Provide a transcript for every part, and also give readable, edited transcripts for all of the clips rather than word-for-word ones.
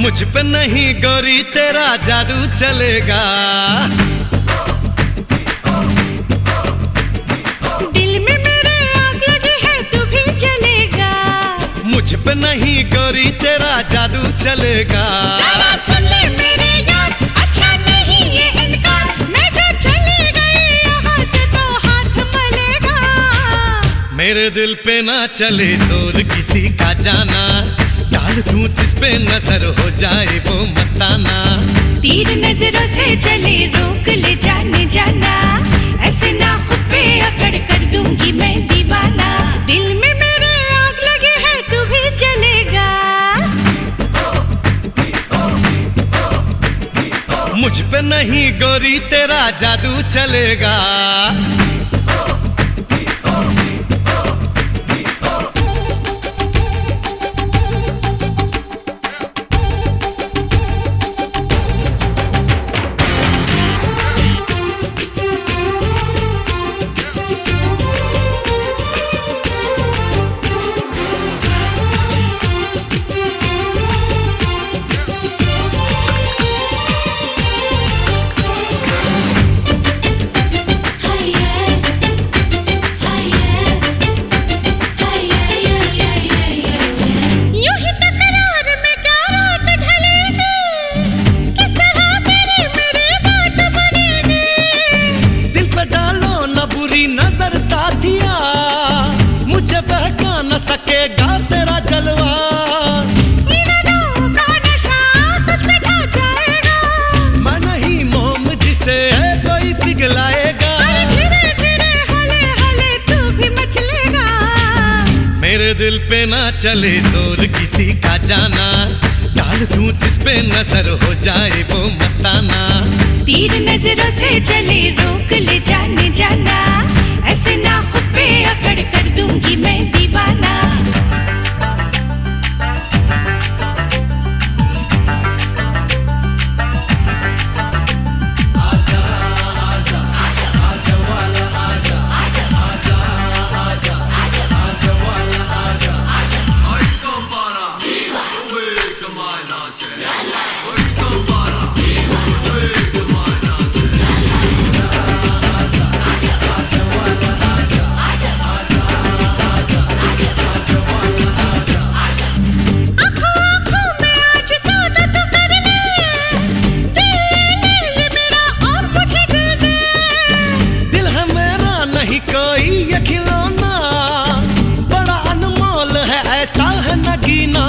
मुझ पे नहीं गोरी तेरा जादू चलेगा। दिल में मेरे आग लगी है तू भी जलेगा। मुझ पे नहीं गोरी तेरा जादू चलेगा। जरा सुन ले मेरे यार, अच्छा नहीं ये इनकार। मैं जो चली गई यहाँ से तो हाथ मलेगा। मेरे दिल पे ना चले जोर किसी का जाना, डाल दूं जिस पे नजर हो जाए वो मस्ताना। तीर नजरों से चले रोक ले जाने जाना, ऐसे ना खुद पे अकड़ कर दूंगी मैं दीवाना। दिल में मेरे आग लगी है तू भी जलेगा। मुझ पे नहीं गोरी तेरा जादू चलेगा। नजर साथिया मुझे बहका न सकेगा तेरा जलवा। मैं नहीं मोम जिसे कोई पिघलाएगा। धीरे धीरे हले हले तू भी मचलेगा। मेरे दिल पे ना चले जोर किसी का जाना, डाल दूं जिस पे नजर हो जाए वो मस्ताना। तीर नजरों से चले रोक ले जाने जाना, ऐसे ना खुद पे अकड़ कर दूंगी मैं दीवाना। कोई ये खिलौना बड़ा अनमोल है, ऐसा है नगीना।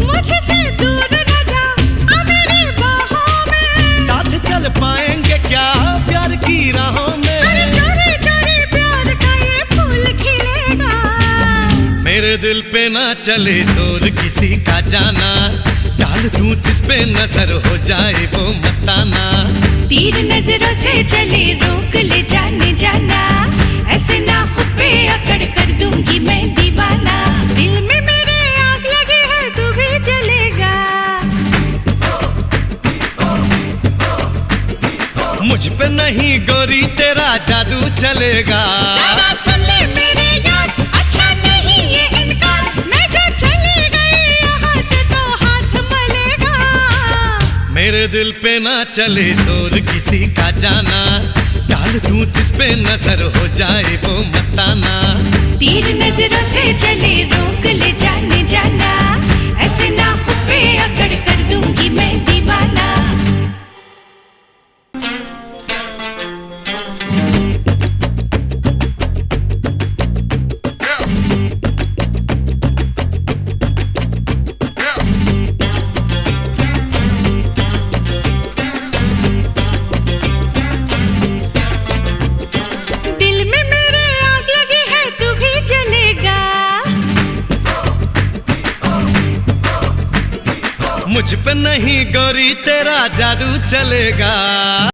मुझसे दूर न जा आ मेरी बाहों में, साथ चल पाएंगे क्या प्यार की राहों में। अरे चोरी चोरी प्यार का ये फूल खिलेगा। मेरे दिल पे ना चले जोर किसी का जाना, डाल दूं जिस पे नजर हो जाए वो मस्ताना। तीर नजरों से चले रोक ले जाने जाना, ऐसे ना खुद पे अकड़ कर दूंगी मैं दीवाना। दिल में मेरे आग लगी है तू भी जलेगा। मुझ पे नहीं गोरी तेरा जादू चलेगा। जरा सुन ले मेरे यार, अच्छा नहीं ये इनकार। मैं जो चली गई यहाँ से तो हाथ मलेगा। मेरे दिल पे ना चले जोर किसी का जाना, डाल दूं जिस पे नजर हो जाए वो मस्ताना। तीर नजरों से चले रोक ले जाने जाना, ऐसे ना खुद पे अकड़ कर दूंगी मैं दीवाना। मुझ पे नहीं गोरी तेरा जादू चलेगा।